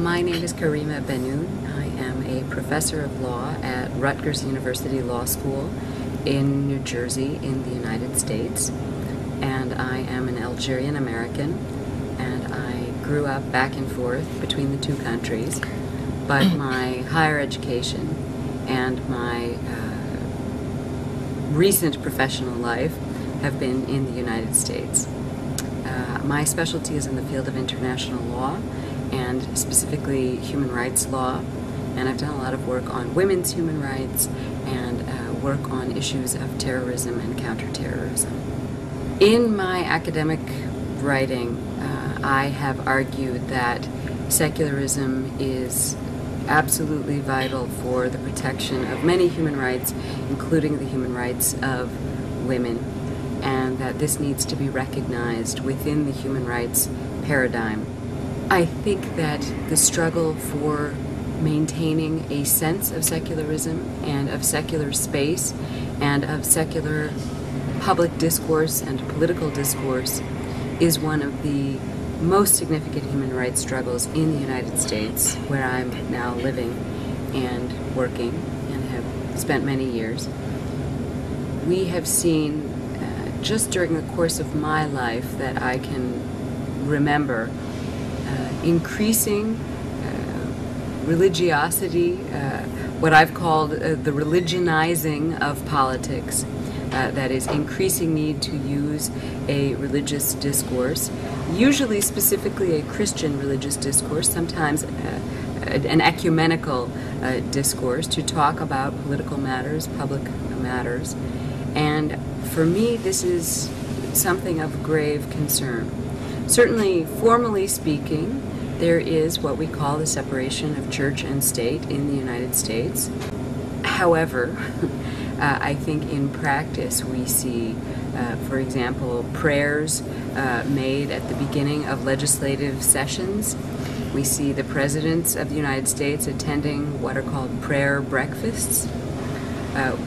My name is Karima Bennoune. I am a professor of law at Rutgers University Law School in New Jersey in the United States. And I am an Algerian American, and I grew up back and forth between the two countries. But my higher education and my recent professional life have been in the United States. My specialty is in the field of international law, and specifically human rights law, and I've done a lot of work on women's human rights and work on issues of terrorism and counterterrorism. In my academic writing, I have argued that secularism is absolutely vital for the protection of many human rights, including the human rights of women, and that this needs to be recognized within the human rights paradigm. I think that the struggle for maintaining a sense of secularism and of secular space and of secular public discourse and political discourse is one of the most significant human rights struggles in the United States, where I'm now living and working and have spent many years. We have seen just during the course of my life that I can remember increasing religiosity, what I've called the religionizing of politics. That is, increasing need to use a religious discourse, usually specifically a Christian religious discourse, sometimes an ecumenical discourse to talk about political matters, public matters. And for me, this is something of grave concern. Certainly, formally speaking, there is what we call the separation of church and state in the United States. However, I think in practice we see, for example, prayers made at the beginning of legislative sessions. We see the presidents of the United States attending what are called prayer breakfasts.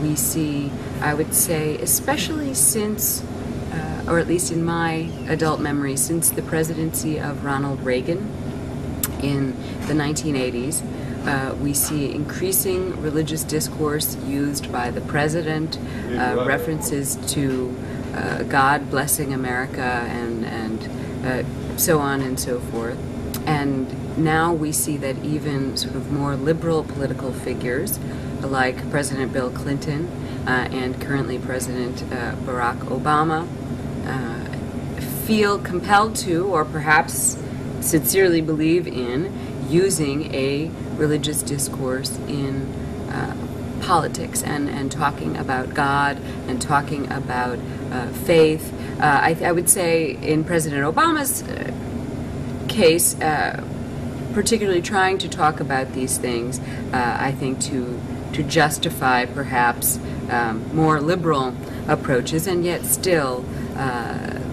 We see, I would say, especially since, or at least in my adult memory, since the presidency of Ronald Reagan in the 1980s, we see increasing religious discourse used by the president, references to God blessing America and so on and so forth. And now we see that even sort of more liberal political figures like President Bill Clinton and currently President Barack Obama feel compelled to, or perhaps sincerely believe in, using a religious discourse in politics and talking about God and talking about faith. I would say in President Obama's case, particularly trying to talk about these things, I think to justify perhaps more liberal approaches, and yet still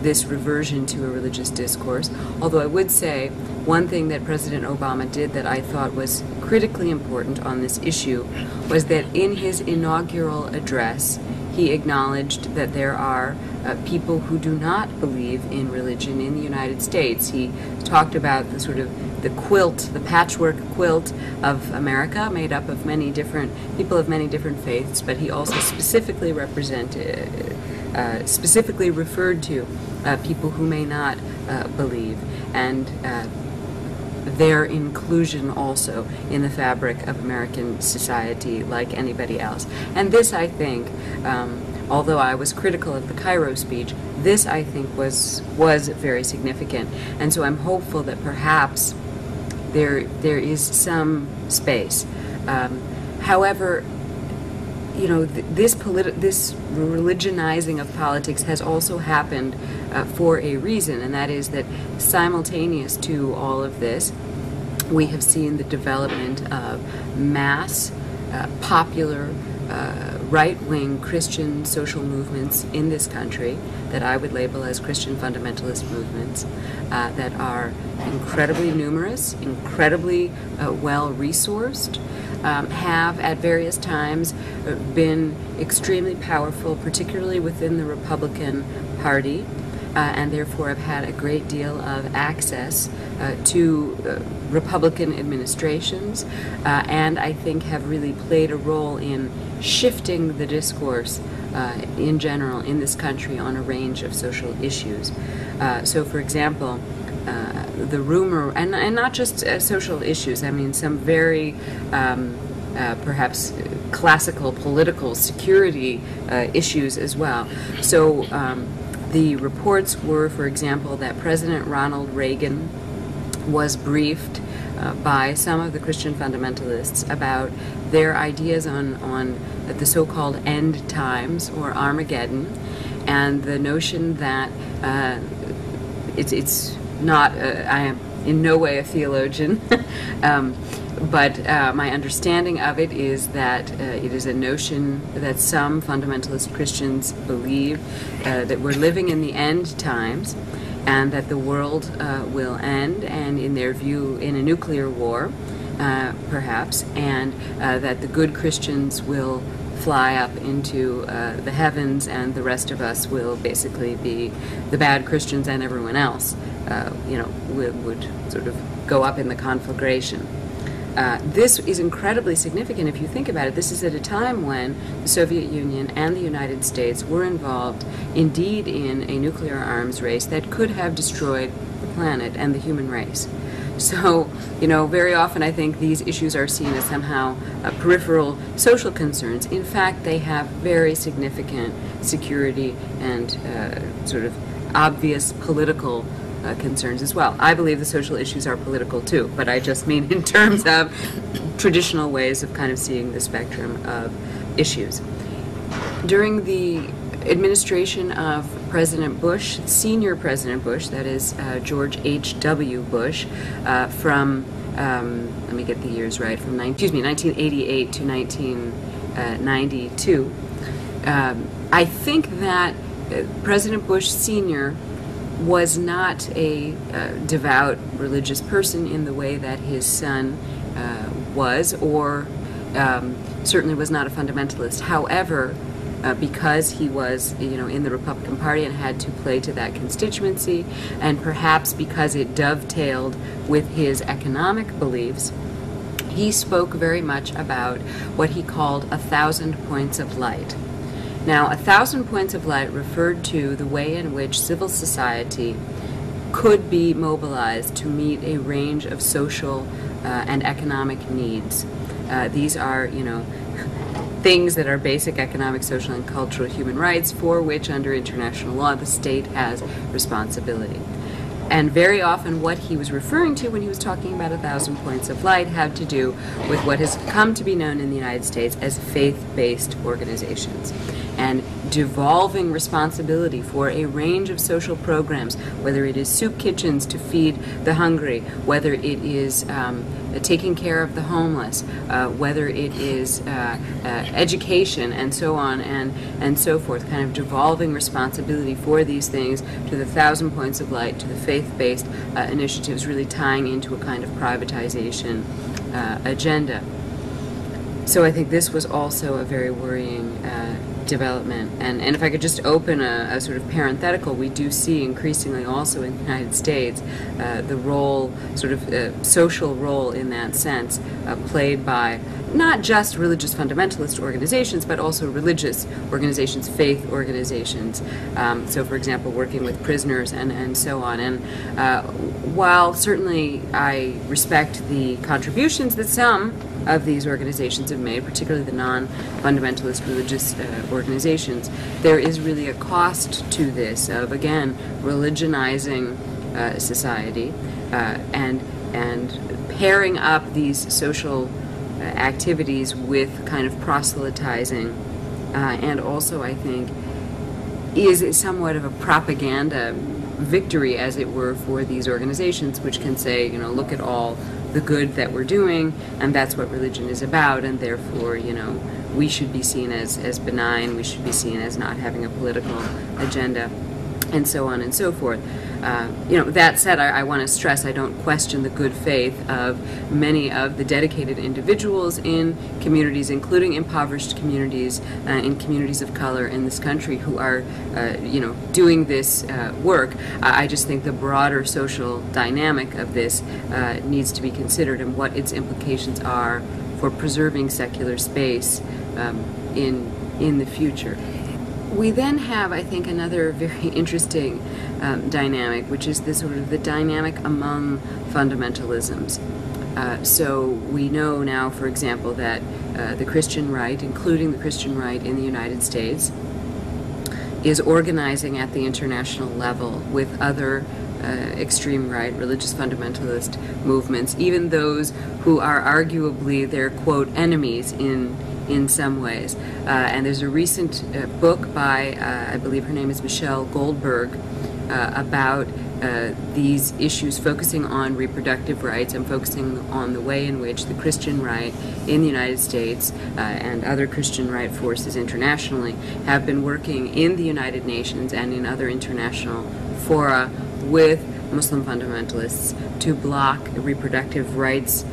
this reversion to a religious discourse. Although I would say one thing that President Obama did that I thought was critically important on this issue was that in his inaugural address he acknowledged that there are people who do not believe in religion in the United States. He talked about the sort of the quilt, the patchwork quilt of America, made up of many different people of many different faiths, but he also specifically referred to people who may not believe, and their inclusion also in the fabric of American society like anybody else. And this, I think, although I was critical of the Cairo speech, this, I think, was very significant. And so I'm hopeful that perhaps there is some space. However, you know, this religionizing of politics has also happened for a reason, and that is that simultaneous to all of this, we have seen the development of mass, popular, right-wing Christian social movements in this country that I would label as Christian fundamentalist movements that are incredibly numerous, incredibly well-resourced, have at various times been extremely powerful, particularly within the Republican Party, and therefore have had a great deal of access to Republican administrations, and I think have really played a role in shifting the discourse in general in this country on a range of social issues. So, for example, the rumor, and not just social issues, I mean some very perhaps classical political security issues as well. So the reports were, for example, that President Ronald Reagan was briefed by some of the Christian fundamentalists about their ideas on the so-called end times or Armageddon, and the notion that it's not, I am in no way a theologian, but my understanding of it is that it is a notion that some fundamentalist Christians believe that we're living in the end times, and that the world will end, and in their view, in a nuclear war, perhaps, and that the good Christians will fly up into the heavens, and the rest of us will basically be the bad Christians, and everyone else, would sort of go up in the conflagration. This is incredibly significant if you think about it. This is at a time when the Soviet Union and the United States were involved indeed in a nuclear arms race that could have destroyed the planet and the human race. So, very often I think these issues are seen as somehow peripheral social concerns. In fact, they have very significant security and sort of obvious political concerns as well. I believe the social issues are political too, but I just mean in terms of traditional ways of kind of seeing the spectrum of issues. During the administration of President Bush, senior President Bush, that is George H.W. Bush, from, let me get the years right, from 1988 to 1992, I think that President Bush Sr. was not a devout religious person in the way that his son was, or certainly was not a fundamentalist. However, because he was, in the Republican Party and had to play to that constituency, and perhaps because it dovetailed with his economic beliefs, he spoke very much about what he called 1,000 points of light. Now, 1,000 points of light referred to the way in which civil society could be mobilized to meet a range of social and economic needs. These are, things that are basic economic, social, and cultural human rights for which, under international law, the state has responsibility. And very often what he was referring to when he was talking about 1,000 points of light had to do with what has come to be known in the United States as faith-based organizations, and devolving responsibility for a range of social programs, whether it is soup kitchens to feed the hungry, whether it is taking care of the homeless, whether it is education, and so on and so forth, kind of devolving responsibility for these things to the 1,000 points of light, to the faith-based initiatives, really tying into a kind of privatization agenda. So I think this was also a very worrying development. And if I could just open a sort of parenthetical, we do see increasingly also in the United States the role, sort of social role in that sense, played by not just religious fundamentalist organizations, but also religious organizations, faith organizations. So, for example, working with prisoners and so on. And while certainly I respect the contributions that some of these organizations have made, particularly the non-fundamentalist religious organizations, there is really a cost to this of, again, religionizing society and pairing up these social activities with kind of proselytizing, and also, I think, is somewhat of a propaganda victory, as it were, for these organizations, which can say, look at all the good that we're doing, and that's what religion is about, and therefore, we should be seen as benign, we should be seen as not having a political agenda. and so on and so forth. That said, I want to stress I don't question the good faith of many of the dedicated individuals in communities, including impoverished communities, in communities of color in this country who are, doing this work. I just think the broader social dynamic of this needs to be considered and what its implications are for preserving secular space in the future. We then have, I think, another very interesting dynamic, which is this sort of the dynamic among fundamentalisms. So we know now, for example, that the Christian right, including the Christian right in the United States, is organizing at the international level with other extreme right, religious fundamentalist movements, even those who are arguably their, quote, enemies in some ways. And there's a recent book by, I believe her name is Michelle Goldberg, about these issues, focusing on reproductive rights and focusing on the way in which the Christian right in the United States and other Christian right forces internationally have been working in the United Nations and in other international fora with Muslim fundamentalists to block reproductive rights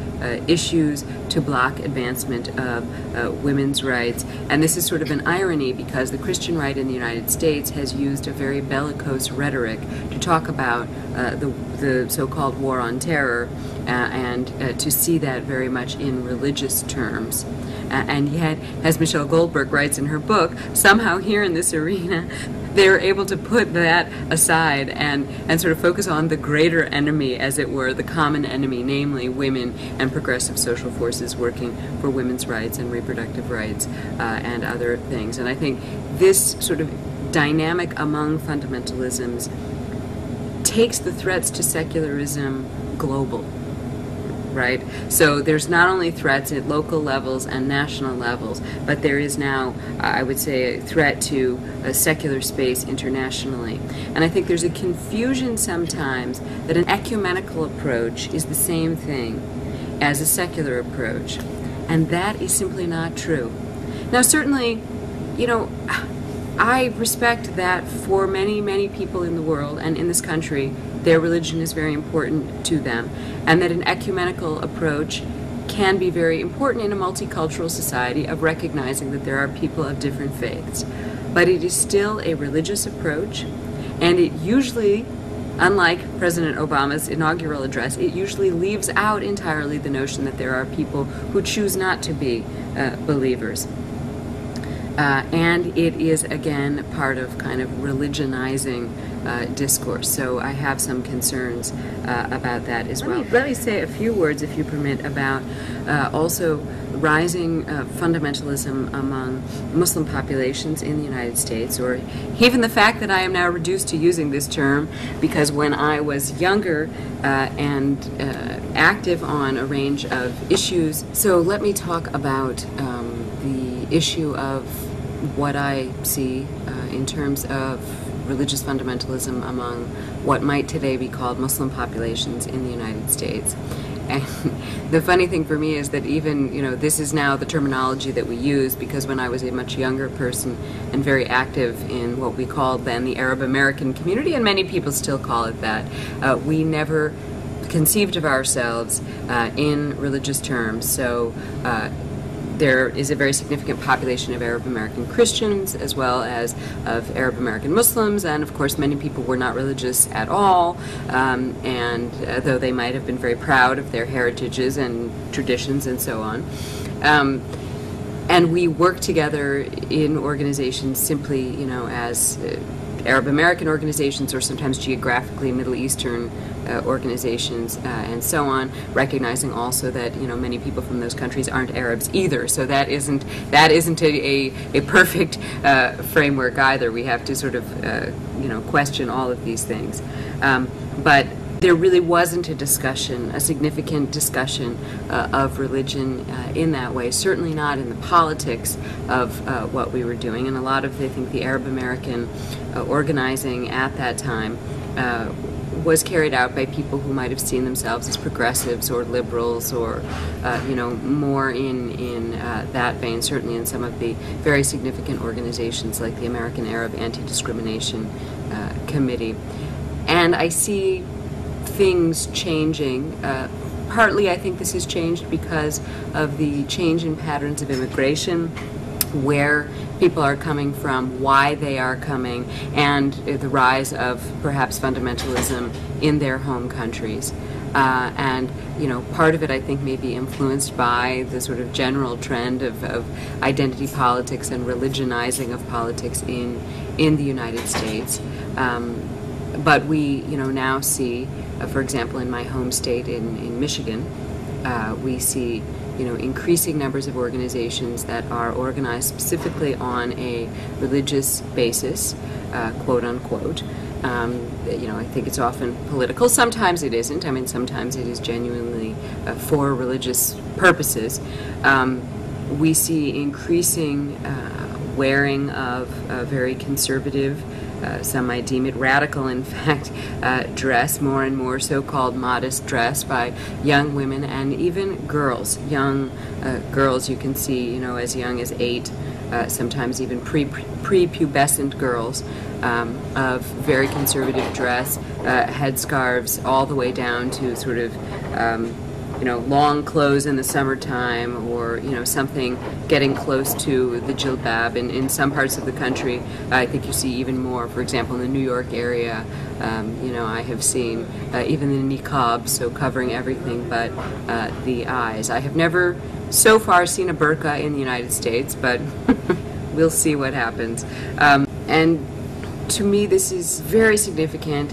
issues, to block advancement of women's rights. And this is sort of an irony because the Christian right in the United States has used a very bellicose rhetoric to talk about the so-called war on terror and to see that very much in religious terms. And yet, as Michelle Goldberg writes in her book, somehow here in this arena, they're able to put that aside and sort of focus on the greater enemy, as it were, the common enemy, namely women and progressive social forces working for women's rights and reproductive rights and other things. And I think this sort of dynamic among fundamentalisms takes the threats to secularism global. Right? So there's not only threats at local levels and national levels, but there is now, I would say, a threat to a secular space internationally. And I think there's a confusion sometimes that an ecumenical approach is the same thing as a secular approach. And that is simply not true. Now, certainly, I respect that for many, many people in the world and in this country, their religion is very important to them, and that an ecumenical approach can be very important in a multicultural society of recognizing that there are people of different faiths. But it is still a religious approach, and it usually, unlike President Obama's inaugural address, it usually leaves out entirely the notion that there are people who choose not to be believers. And it is, again, part of kind of religionizing discourse. So I have some concerns about that as well. Let me say a few words, if you permit, about also rising fundamentalism among Muslim populations in the United States, or even the fact that I am now reduced to using this term because when I was younger and active on a range of issues. So let me talk about the issue of what I see in terms of religious fundamentalism among what might today be called Muslim populations in the United States. And the funny thing for me is that even, this is now the terminology that we use, because when I was a much younger person and very active in what we called then the Arab American community, and many people still call it that, we never conceived of ourselves in religious terms. So there is a very significant population of Arab American Christians as well as of Arab American Muslims, and of course many people were not religious at all, and though they might have been very proud of their heritages and traditions and so on. And we work together in organizations simply, as Arab American organizations, or sometimes geographically Middle Eastern organizations and so on, recognizing also that many people from those countries aren't Arabs either. So that isn't a perfect framework either. We have to sort of question all of these things. But there really wasn't a significant discussion of religion in that way, certainly not in the politics of what we were doing. And a lot of, I think, the Arab American organizing at that time was carried out by people who might have seen themselves as progressives or liberals or, more in that vein, certainly in some of the very significant organizations like the American Arab Anti-Discrimination Committee. And I see things changing. Partly, I think this has changed because of the change in patterns of immigration, where people are coming from, why they are coming, and the rise of perhaps fundamentalism in their home countries. And part of it, I think, may be influenced by the sort of general trend of identity politics and religionizing of politics in the United States. But we, now see, for example, in my home state in Michigan, we see, increasing numbers of organizations that are organized specifically on a religious basis, quote unquote. I think it's often political. Sometimes it isn't. I mean, sometimes it is genuinely for religious purposes. We see increasing wearing of very conservative, some might deem it radical, in fact, dress, more and more so-called modest dress by young women and even girls. Young girls, you can see, as young as 8, sometimes even prepubescent girls of very conservative dress, headscarves, all the way down to sort of long clothes in the summertime, or something getting close to the jilbab. In some parts of the country, I think you see even more. For example, in the New York area, I have seen even the niqab, so covering everything but the eyes. I have never so far seen a burqa in the United States, but we'll see what happens. And to me, this is very significant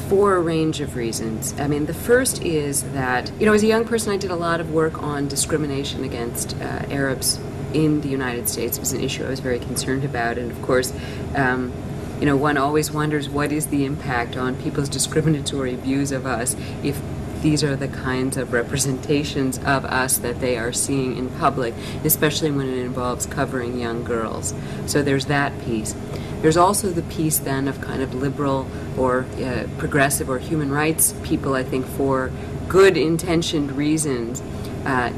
for a range of reasons. I mean, the first is that, as a young person, I did a lot of work on discrimination against Arabs in the United States. It was an issue I was very concerned about, and of course, one always wonders what is the impact on people's discriminatory views of us if these are the kinds of representations of us that they are seeing in public, especially when it involves covering young girls. So there's that piece. There's also the piece then of kind of liberal or progressive or human rights people, I think, for good intentioned reasons,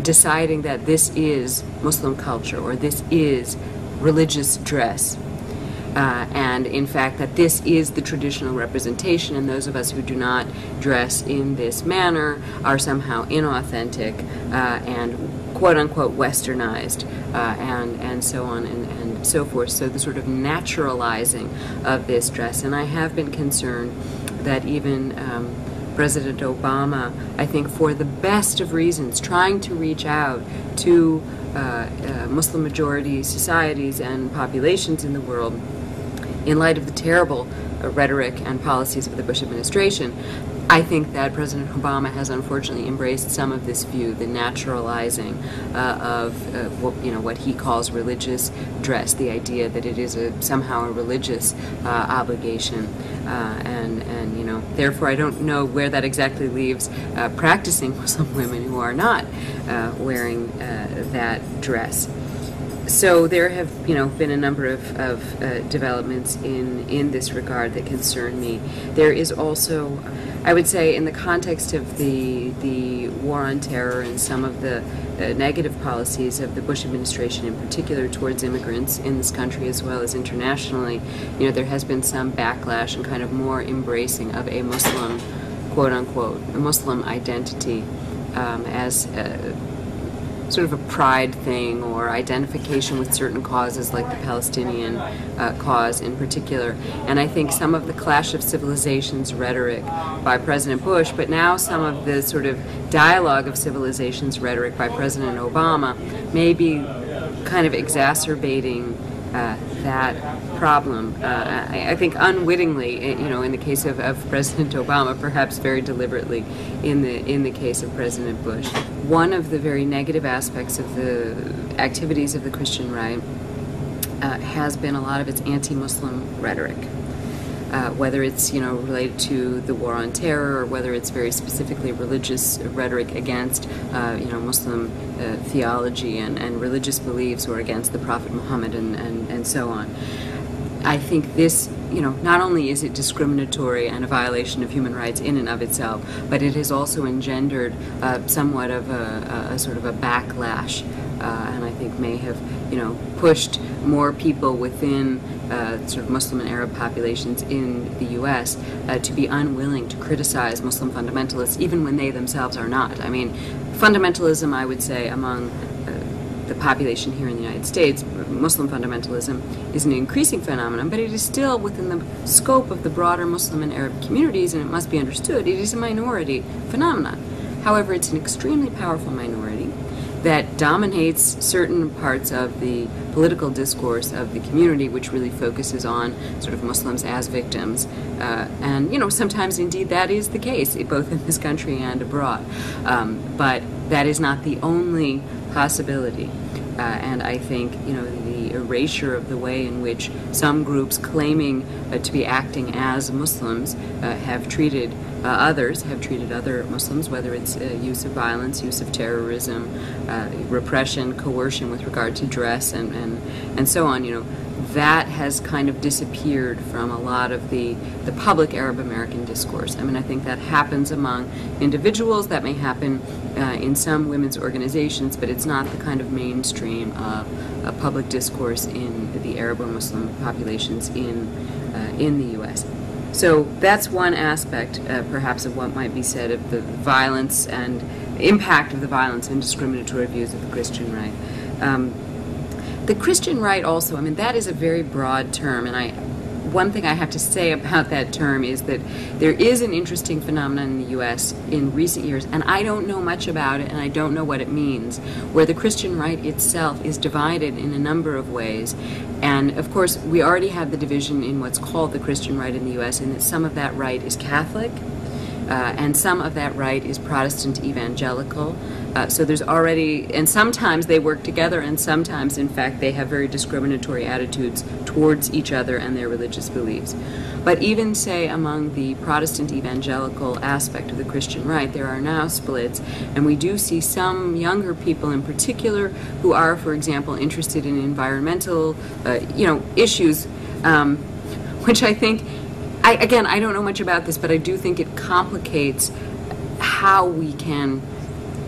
deciding that this is Muslim culture or this is religious dress. And in fact that this is the traditional representation, and those of us who do not dress in this manner are somehow inauthentic and quote-unquote westernized, and so on and so forth. So the sort of naturalizing of this dress. And I have been concerned that even President Obama, I think for the best of reasons, trying to reach out to Muslim majority societies and populations in the world, in light of the terrible rhetoric and policies of the Bush administration, I think that President Obama has unfortunately embraced some of this view, the naturalizing of what he calls religious dress, the idea that it is somehow a religious obligation, and therefore I don't know where that exactly leaves practicing Muslim women who are not wearing that dress. So there have, been a number of developments in this regard that concern me. There is also, I would say, in the context of the war on terror and some of the negative policies of the Bush administration, in particular towards immigrants in this country as well as internationally, there has been some backlash and kind of more embracing of a Muslim, quote unquote, a Muslim identity as sort of a pride thing or identification with certain causes like the Palestinian cause in particular. And I think some of the clash of civilizations rhetoric by President Bush, but now some of the sort of dialogue of civilizations rhetoric by President Obama may be kind of exacerbating that problem. I think unwittingly, in the case of President Obama, perhaps very deliberately in the case of President Bush. One of the very negative aspects of the activities of the Christian right has been a lot of its anti-Muslim rhetoric. Whether it's related to the war on terror, or whether it's very specifically religious rhetoric against Muslim theology and religious beliefs, or against the Prophet Muhammad and so on. I think this not only is it discriminatory and a violation of human rights in and of itself, but it has also engendered somewhat of a sort of a backlash, and I think may have, pushed more people within sort of Muslim and Arab populations in the U.S. To be unwilling to criticize Muslim fundamentalists, even when they themselves are not. I mean, fundamentalism, I would say, among the population here in the United States, Muslim fundamentalism is an increasing phenomenon, but it is still within the scope of the broader Muslim and Arab communities, and it must be understood it is a minority phenomenon. However, it's an extremely powerful minority that dominates certain parts of the political discourse of the community, which really focuses on sort of Muslims as victims. And sometimes indeed that is the case, both in this country and abroad. But that is not the only possibility. And I think, the erasure of the way in which some groups claiming to be acting as Muslims have treated other Muslims, whether it's use of violence, use of terrorism, repression, coercion with regard to dress, and so on, that has kind of disappeared from a lot of the public Arab American discourse. I mean, I think that happens among individuals, that may happen in some women's organizations, but it's not the kind of mainstream public discourse in the Arab or Muslim populations in the U.S. So that's one aspect, perhaps, of what might be said of the violence and impact of the violence and discriminatory views of the Christian right. The Christian right also, I mean, that is a very broad term, and one thing I have to say about that term is that there is an interesting phenomenon in the U.S. in recent years, and I don't know much about it, and I don't know what it means, where the Christian right itself is divided in a number of ways. And, of course, we already have the division in what's called the Christian right in the U.S., in that some of that right is Catholic, and some of that right is Protestant evangelical. So there's already, and sometimes they work together, and sometimes, in fact, they have very discriminatory attitudes towards each other and their religious beliefs. But even, say, among the Protestant evangelical aspect of the Christian right, there are now splits, and we do see some younger people in particular who are, for example, interested in environmental, issues, which I think, again, I don't know much about this, but I do think it complicates how we can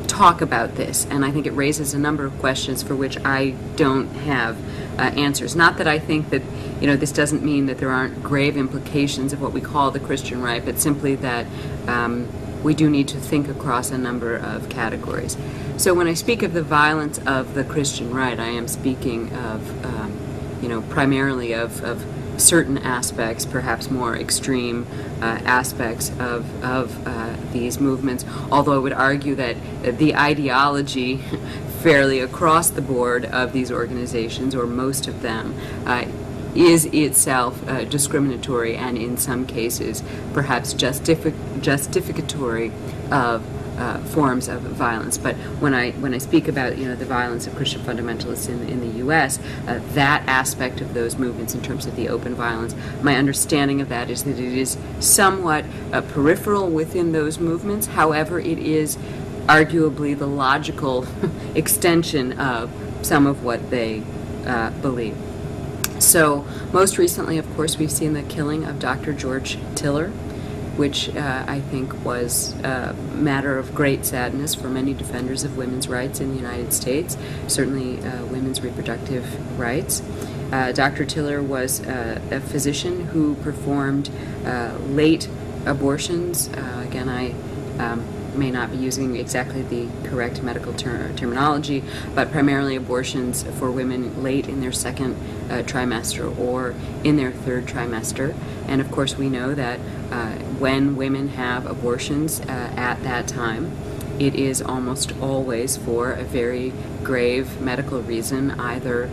talk about this, and I think it raises a number of questions for which I don't have answers. Not that I think that this doesn't mean that there aren't grave implications of what we call the Christian right, but simply that we do need to think across a number of categories. So when I speak of the violence of the Christian right, I am speaking of primarily of certain aspects, perhaps more extreme aspects of these movements, although I would argue that the ideology fairly across the board of these organizations, or most of them, is itself discriminatory and in some cases perhaps justificatory of forms of violence. But when I speak about the violence of Christian fundamentalists in the U.S., that aspect of those movements in terms of the open violence, my understanding of that is that it is somewhat peripheral within those movements. However, it is arguably the logical extension of some of what they believe. So most recently, of course, we've seen the killing of Dr. George Tiller, which I think was a matter of great sadness for many defenders of women's rights in the United States, certainly women's reproductive rights. Dr. Tiller was a physician who performed late abortions. Again, I may not be using exactly the correct medical terminology, but primarily abortions for women late in their second trimester or in their third trimester. And of course we know that when women have abortions at that time, it is almost always for a very grave medical reason. Either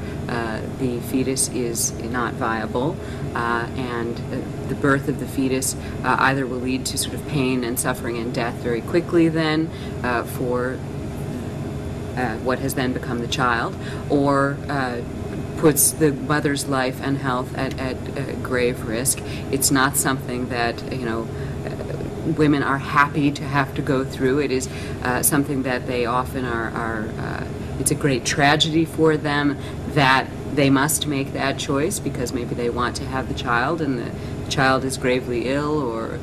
the fetus is not viable and the birth of the fetus either will lead to sort of pain and suffering and death very quickly then for what has then become the child, or puts the mother's life and health at grave risk. It's not something that women are happy to have to go through. It is something that they often are it's a great tragedy for them that they must make that choice because maybe they want to have the child and the child is gravely ill or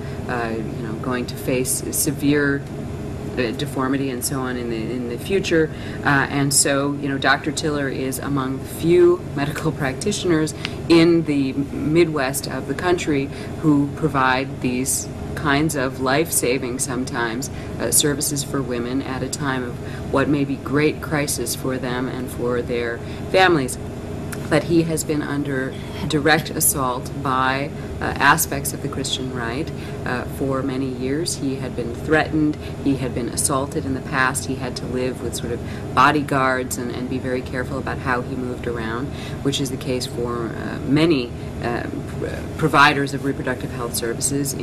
going to face severe deformity and so on in the future, and so Dr. Tiller is among the few medical practitioners in the Midwest of the country who provide these kinds of life-saving, sometimes, services for women at a time of what may be great crisis for them and for their families. But he has been under direct assault by aspects of the Christian right for many years. He had been threatened, he had been assaulted in the past, he had to live with sort of bodyguards and be very careful about how he moved around, which is the case for many providers of reproductive health services,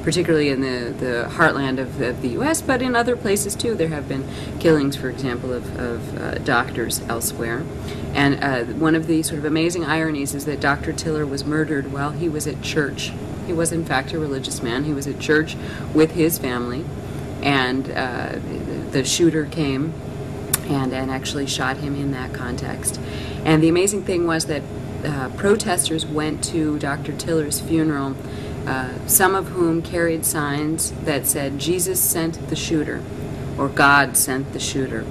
particularly in the heartland of the U.S., but in other places too. There have been killings, for example, of doctors elsewhere. And one of the sort of amazing ironies is that Dr. Tiller was murdered while he was at church. He was, in fact, a religious man. He was at church with his family, and the shooter came and actually shot him in that context. And the amazing thing was that protesters went to Dr. Tiller's funeral, some of whom carried signs that said, "Jesus sent the shooter," or "God sent the shooter."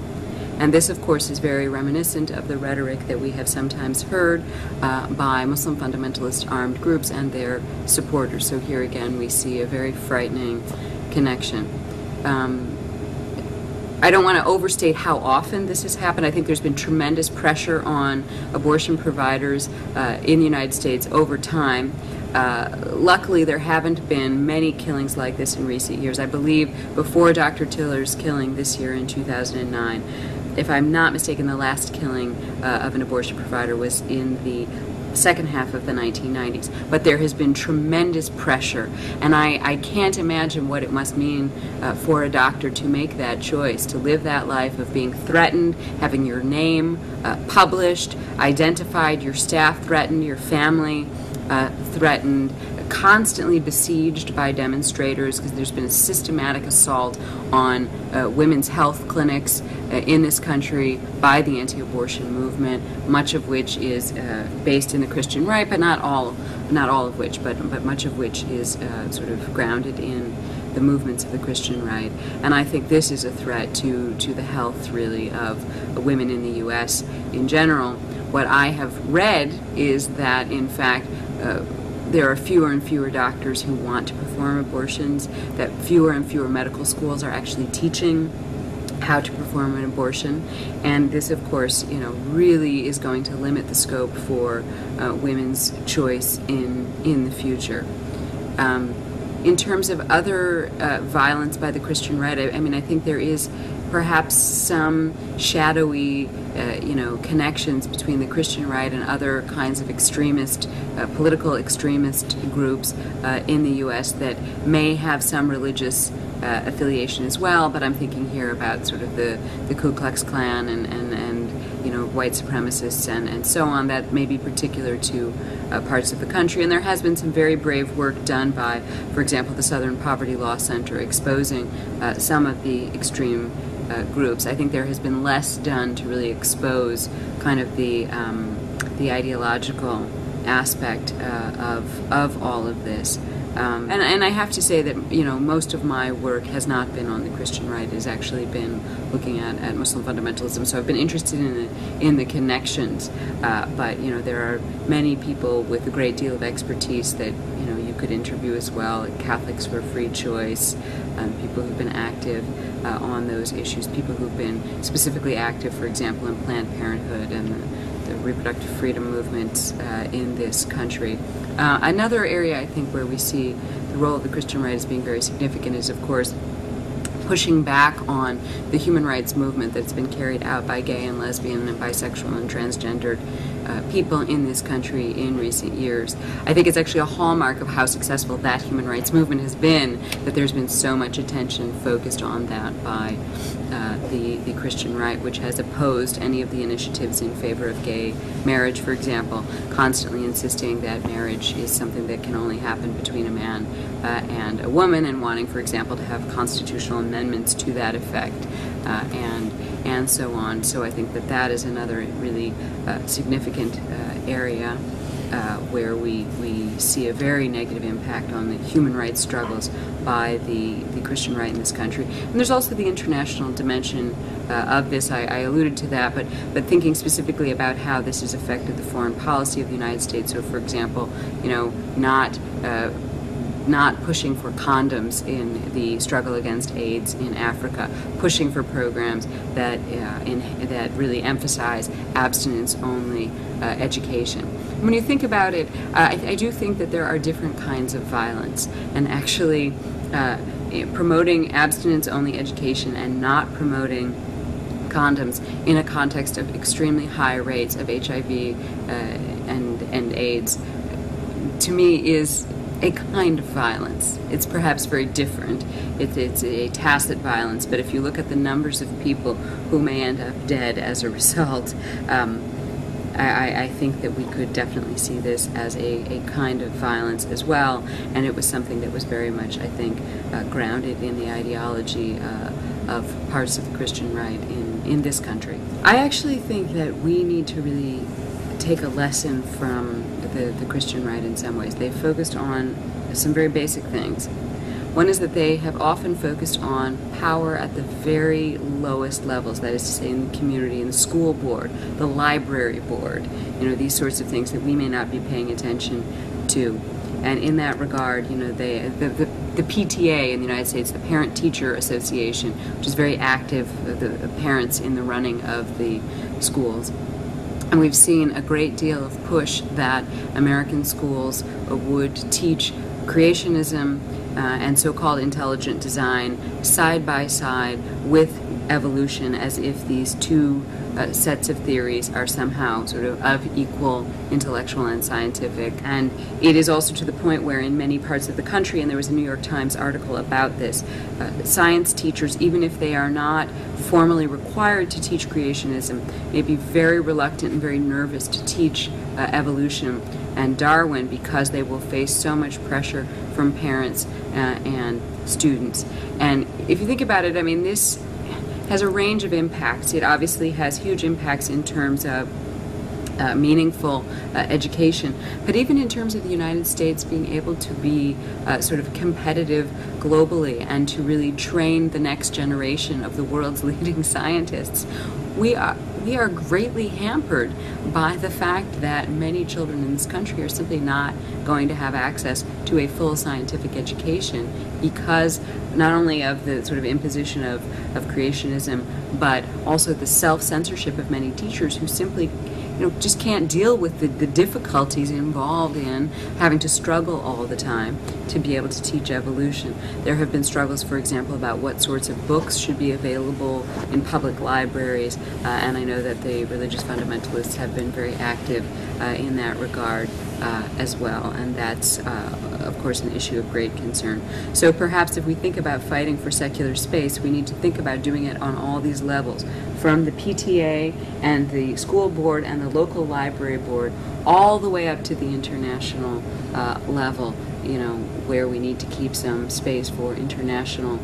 And this, of course, is very reminiscent of the rhetoric that we have sometimes heard by Muslim fundamentalist armed groups and their supporters. So here again we see a very frightening connection. I don't want to overstate how often this has happened. I think there's been tremendous pressure on abortion providers in the United States over time. Luckily, there haven't been many killings like this in recent years. I believe before Dr. Tiller's killing this year in 2009, if I'm not mistaken, the last killing of an abortion provider was in the second half of the 1990s. But there has been tremendous pressure, and I can't imagine what it must mean for a doctor to make that choice, to live that life of being threatened, having your name published, identified, your staff threatened, your family threatened, constantly besieged by demonstrators because there's been a systematic assault on women's health clinics in this country by the anti-abortion movement, much of which is based in the Christian right, but not all of which, but much of which is sort of grounded in the movements of the Christian right. And I think this is a threat to the health, really, of women in the U.S. in general. What I have read is that, in fact, there are fewer and fewer doctors who want to perform abortions, that fewer and fewer medical schools are actually teaching how to perform an abortion, and this, of course, really is going to limit the scope for women's choice in the future. In terms of other violence by the Christian right, I think there is perhaps some shadowy connections between the Christian right and other kinds of extremist, political extremist groups in the U.S. that may have some religious affiliation as well, but I'm thinking here about sort of the Ku Klux Klan and white supremacists and so on, that may be particular to parts of the country. And there has been some very brave work done by, for example, the Southern Poverty Law Center exposing some of the extreme groups. I think there has been less done to really expose kind of the ideological aspect of all of this. And I have to say that most of my work has not been on the Christian right. It has actually been looking at Muslim fundamentalism. So I've been interested in the connections. But there are many people with a great deal of expertise that you could interview as well. Catholics for Free Choice, people who've been active on those issues, people who've been specifically active, for example, in Planned Parenthood and the reproductive freedom movements in this country. Another area, I think, where we see the role of the Christian right as being very significant is, of course, pushing back on the human rights movement that's been carried out by gay and lesbian and bisexual and transgendered people in this country in recent years. I think it's actually a hallmark of how successful that human rights movement has been, that there's been so much attention focused on that by the Christian right, which has opposed any of the initiatives in favor of gay marriage, for example, constantly insisting that marriage is something that can only happen between a man and a woman, and wanting, for example, to have constitutional amendments to that effect. and so on. So I think that that is another really significant area where we see a very negative impact on the human rights struggles by the Christian right in this country. And there's also the international dimension of this. I alluded to that, but thinking specifically about how this has affected the foreign policy of the United States. So, for example, not pushing for condoms in the struggle against AIDS in Africa, pushing for programs that that really emphasize abstinence-only education. When you think about it, I do think that there are different kinds of violence, and actually promoting abstinence-only education and not promoting condoms in a context of extremely high rates of HIV and AIDS, to me, is a kind of violence. It's perhaps very different. It's a tacit violence, but if you look at the numbers of people who may end up dead as a result, I think that we could definitely see this as a kind of violence as well, and it was something that was very much, I think, grounded in the ideology of parts of the Christian right in this country. I actually think that we need to really take a lesson from the Christian right in some ways. They've focused on some very basic things. One is that they have often focused on power at the very lowest levels, that is to say in the community, in the school board, the library board, these sorts of things that we may not be paying attention to. And in that regard, the PTA in the United States, the Parent-Teacher Association, which is very active, the parents in the running of the schools. And we've seen a great deal of push that American schools would teach creationism and so-called intelligent design side by side with evolution, as if these two sets of theories are somehow sort of equal intellectual and scientific. And it is also to the point where in many parts of the country, and there was a New York Times article about this, science teachers, even if they are not formally required to teach creationism, may be very reluctant and very nervous to teach evolution and Darwin, because they will face so much pressure from parents and students. And if you think about it, I mean, this has a range of impacts. It obviously has huge impacts in terms of meaningful education, but even in terms of the United States being able to be sort of competitive globally and to really train the next generation of the world's leading scientists, we are greatly hampered by the fact that many children in this country are simply not going to have access to a full scientific education because not only of the sort of imposition of creationism, but also the self-censorship of many teachers who simply just can't deal with the difficulties involved in having to struggle all the time to be able to teach evolution. There have been struggles, for example, about what sorts of books should be available in public libraries, and I know that the religious fundamentalists have been very active in that regard as well, and that's, of course, an issue of great concern. So perhaps if we think about fighting for secular space, we need to think about doing it on all these levels, from the PTA and the school board and the local library board, all the way up to the international level, where we need to keep some space for international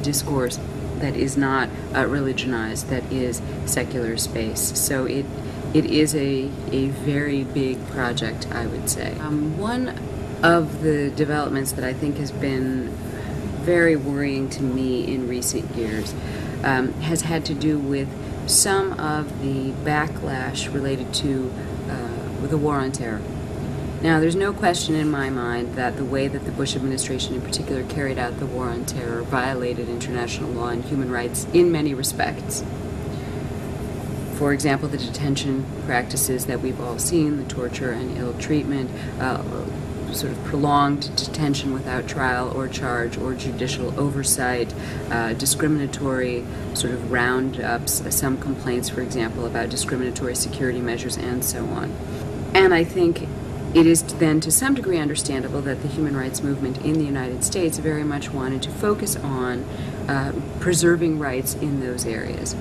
discourse that is not religionized, that is secular space. So it is a very big project, I would say. One of the developments that I think has been very worrying to me in recent years has had to do with some of the backlash related to the war on terror. Now, there's no question in my mind that the way that the Bush administration in particular carried out the war on terror violated international law and human rights in many respects. For example, the detention practices that we've all seen, the torture and ill treatment, sort of prolonged detention without trial or charge or judicial oversight, discriminatory sort of roundups, some complaints, for example, about discriminatory security measures, and so on. And I think it is then to some degree understandable that the human rights movement in the United States very much wanted to focus on preserving rights in those areas.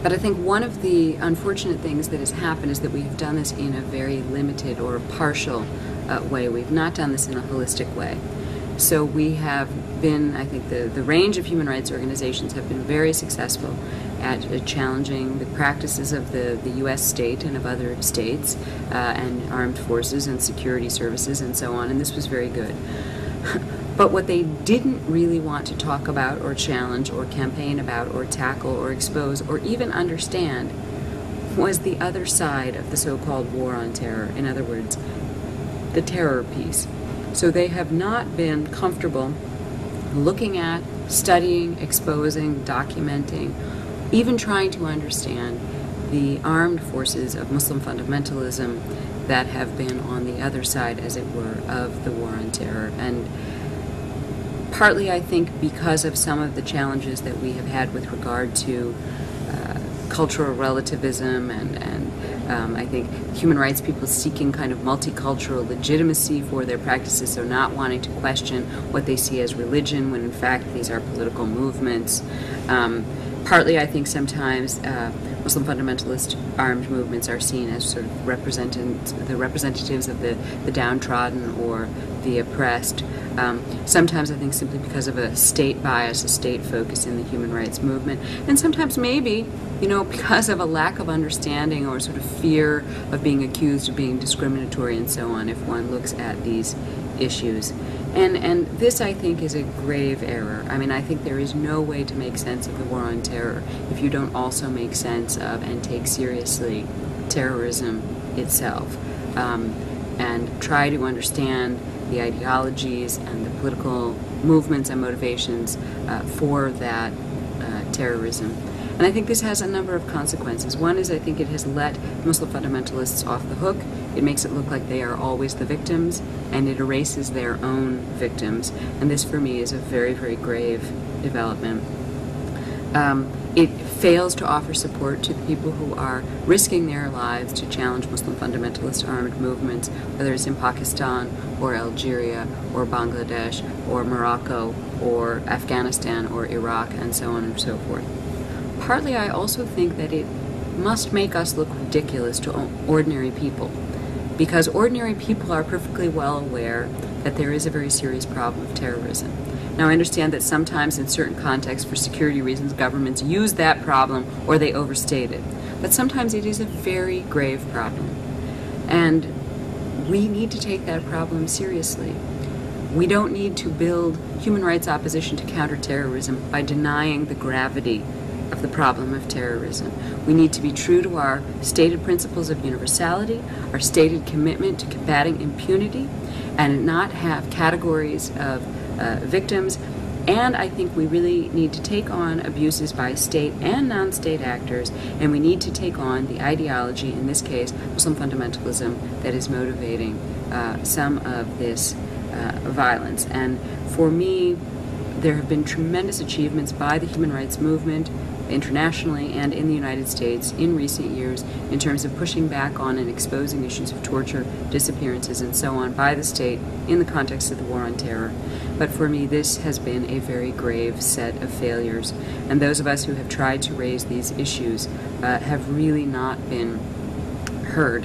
But I think one of the unfortunate things that has happened is that we have done this in a very limited or partial way. We've not done this in a holistic way. So we have been, I think the range of human rights organizations have been very successful at challenging the practices of the U.S. state and of other states and armed forces and security services and so on, and this was very good. But what they didn't really want to talk about or challenge or campaign about or tackle or expose or even understand was the other side of the so-called war on terror. In other words, the terror piece. So they have not been comfortable looking at, studying, exposing, documenting, even trying to understand the armed forces of Muslim fundamentalism that have been on the other side, as it were, of the war on terror. And partly, I think, because of some of the challenges that we have had with regard to cultural relativism and I think human rights people seeking kind of multicultural legitimacy for their practices, so not wanting to question what they see as religion when in fact these are political movements. Partly, I think sometimes Muslim fundamentalist armed movements are seen as sort of representatives of the downtrodden or the oppressed. Sometimes I think simply because of a state bias, a state focus in the human rights movement, and sometimes maybe, because of a lack of understanding or sort of fear of being accused of being discriminatory and so on, if one looks at these issues. And this, I think, is a grave error. I mean, I think there is no way to make sense of the war on terror if you don't also make sense of and take seriously terrorism itself, and try to understand the ideologies and the political movements and motivations for that terrorism. And I think this has a number of consequences. One is I think it has let Muslim fundamentalists off the hook. It makes it look like they are always the victims, and it erases their own victims. And this, for me, is a very, very grave development. It fails to offer support to the people who are risking their lives to challenge Muslim fundamentalist armed movements, whether it's in Pakistan or Algeria or Bangladesh or Morocco or Afghanistan or Iraq and so on and so forth. Partly, I also think that it must make us look ridiculous to ordinary people, because ordinary people are perfectly well aware that there is a very serious problem of terrorism. Now, I understand that sometimes in certain contexts, for security reasons, governments use that problem or they overstate it. But sometimes it is a very grave problem. And we need to take that problem seriously. We don't need to build human rights opposition to counterterrorism by denying the gravity of the problem of terrorism. We need to be true to our stated principles of universality, our stated commitment to combating impunity, and not have categories of victims. And I think we really need to take on abuses by state and non-state actors, and we need to take on the ideology, in this case Muslim fundamentalism, that is motivating some of this violence. And for me, there have been tremendous achievements by the human rights movement internationally and in the United States in recent years in terms of pushing back on and exposing issues of torture, disappearances, and so on by the state in the context of the war on terror. But for me, this has been a very grave set of failures, and those of us who have tried to raise these issues have really not been heard.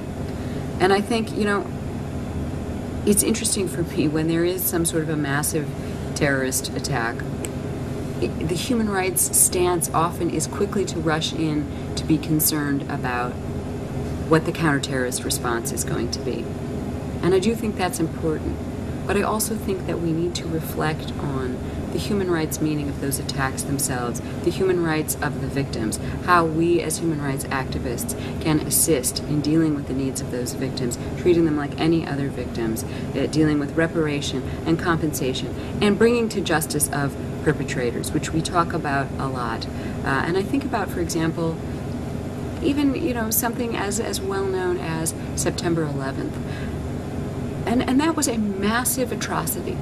And I think, it's interesting for me when there is some sort of a massive terrorist attack, the human rights stance often is quickly to rush in to be concerned about what the counter-terrorist response is going to be. And I do think that's important. But I also think that we need to reflect on the human rights meaning of those attacks themselves, the human rights of the victims, how we as human rights activists can assist in dealing with the needs of those victims, treating them like any other victims, dealing with reparation and compensation, and bringing to justice of perpetrators, which we talk about a lot. And I think about, for example, even something as well known as September 11th. And that was a massive atrocity,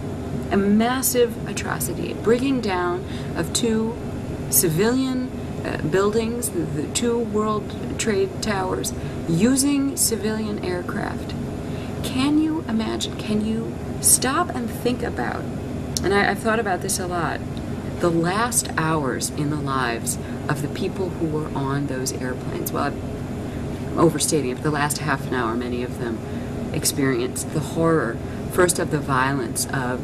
bringing down of two civilian buildings, the two World Trade Towers, using civilian aircraft. Can you imagine, can you stop and think about, and I've thought about this a lot, the last hours in the lives of the people who were on those airplanes? Well, I'm overstating it, but the last half an hour, many of them experienced the horror, first of the violence of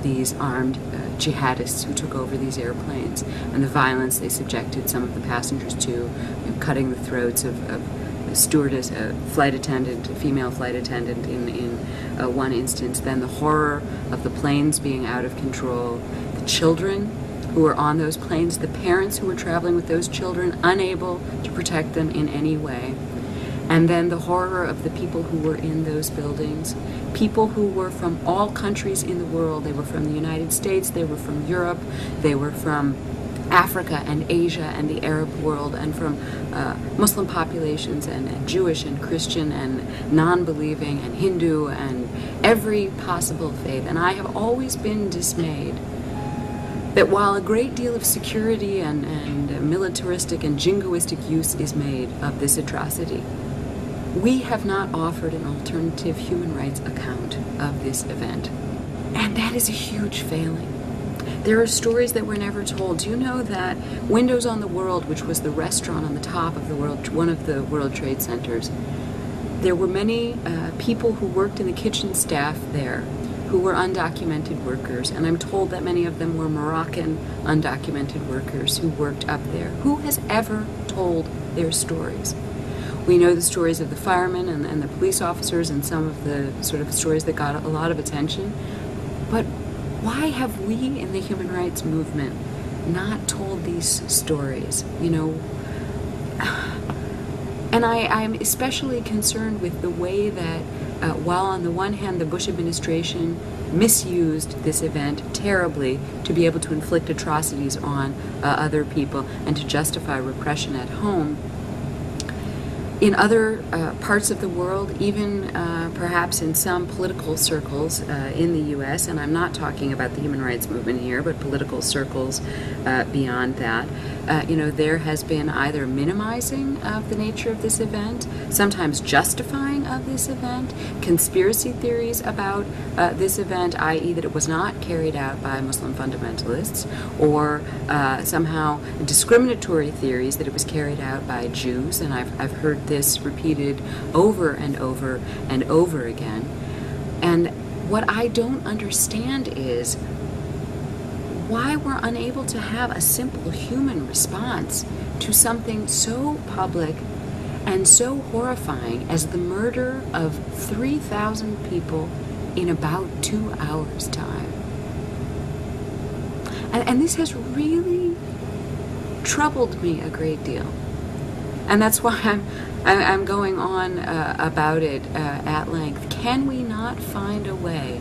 these armed jihadists who took over these airplanes, and the violence they subjected some of the passengers to, cutting the throats of a stewardess, a flight attendant, a female flight attendant in one instance, then the horror of the planes being out of control, the children who were on those planes, the parents who were traveling with those children, unable to protect them in any way. And then the horror of the people who were in those buildings, people who were from all countries in the world. They were from the United States, they were from Europe, they were from Africa and Asia and the Arab world, and from Muslim populations and Jewish and Christian and non-believing and Hindu and every possible faith. And I have always been dismayed that while a great deal of security and militaristic and jingoistic use is made of this atrocity, we have not offered an alternative human rights account of this event. And that is a huge failing. There are stories that were never told. Do you know that Windows on the World, which was the restaurant on the top of the one of the World Trade Centers, there were many people who worked in the kitchen staff there who were undocumented workers, and I'm told that many of them were Moroccan undocumented workers who worked up there. Who has ever told their stories? We know the stories of the firemen and the police officers and some of the sort of stories that got a lot of attention, but why have we in the human rights movement not told these stories? You know, and I'm especially concerned with the way that while on the one hand the Bush administration misused this event terribly to be able to inflict atrocities on other people and to justify repression at home, in other parts of the world, even perhaps in some political circles in the U.S., and I'm not talking about the human rights movement here, but political circles beyond that, there has been either minimizing of the nature of this event, sometimes justifying of this event, conspiracy theories about this event, i.e. that it was not carried out by Muslim fundamentalists, or somehow discriminatory theories that it was carried out by Jews, and I've heard this repeated over and over and over again. And what I don't understand is why we're unable to have a simple human response to something so public and so horrifying as the murder of 3,000 people in about 2 hours' time. And this has really troubled me a great deal. And that's why I'm going on about it at length. Can we not find a way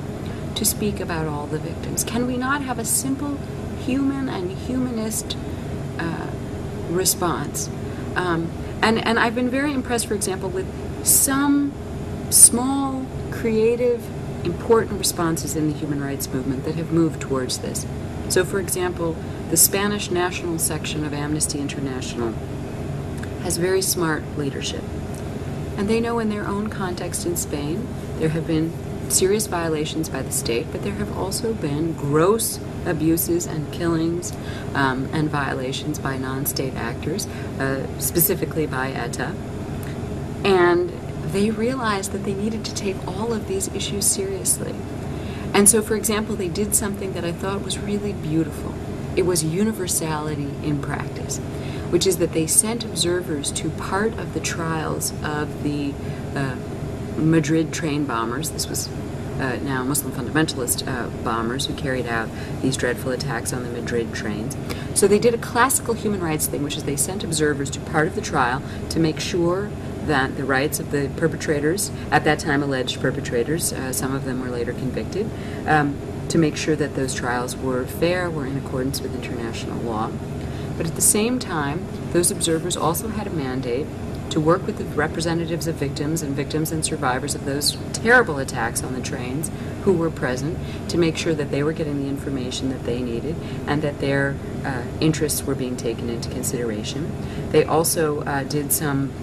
to speak about all the victims? Can we not have a simple human and humanist response? And I've been very impressed, for example, with some small, creative, important responses in the human rights movement that have moved towards this. So, for example, the Spanish national section of Amnesty International has very smart leadership. And they know in their own context in Spain, there have been serious violations by the state, but there have also been gross abuses and killings and violations by non-state actors, specifically by ETA. And they realized that they needed to take all of these issues seriously. And so, for example, they did something that I thought was really beautiful. It was universality in practice, which is that they sent observers to part of the trials of the Madrid train bombers. This was now Muslim fundamentalist bombers who carried out these dreadful attacks on the Madrid trains. So they did a classical human rights thing, which is they sent observers to part of the trial to make sure that the rights of the perpetrators, at that time alleged perpetrators, some of them were later convicted, to make sure that those trials were fair, were in accordance with international law. But at the same time, those observers also had a mandate to work with the representatives of victims and survivors of those terrible attacks on the trains who were present to make sure that they were getting the information that they needed and that their interests were being taken into consideration. They also did some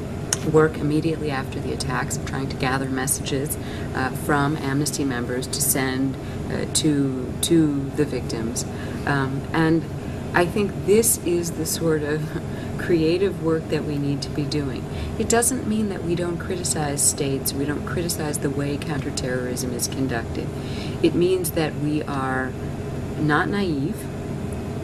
work immediately after the attacks of trying to gather messages from Amnesty members to send to the victims. And I think this is the sort of creative work that we need to be doing. It doesn't mean that we don't criticize states, we don't criticize the way counterterrorism is conducted. It means that we are not naive,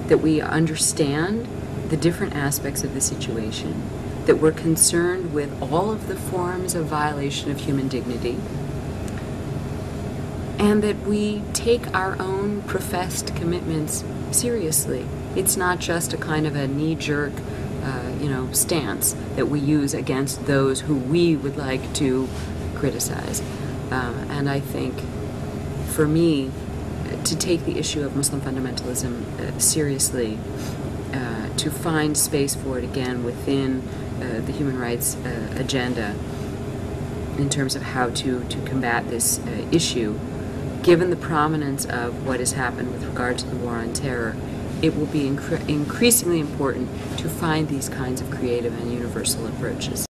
that we understand the different aspects of the situation, that we're concerned with all of the forms of violation of human dignity, and that we take our own professed commitments seriously. It's not just a kind of a knee-jerk stance that we use against those who we would like to criticize. And I think, for me, to take the issue of Muslim fundamentalism seriously, to find space for it again within the human rights agenda in terms of how to combat this issue, given the prominence of what has happened with regard to the war on terror, it will be increasingly important to find these kinds of creative and universal approaches.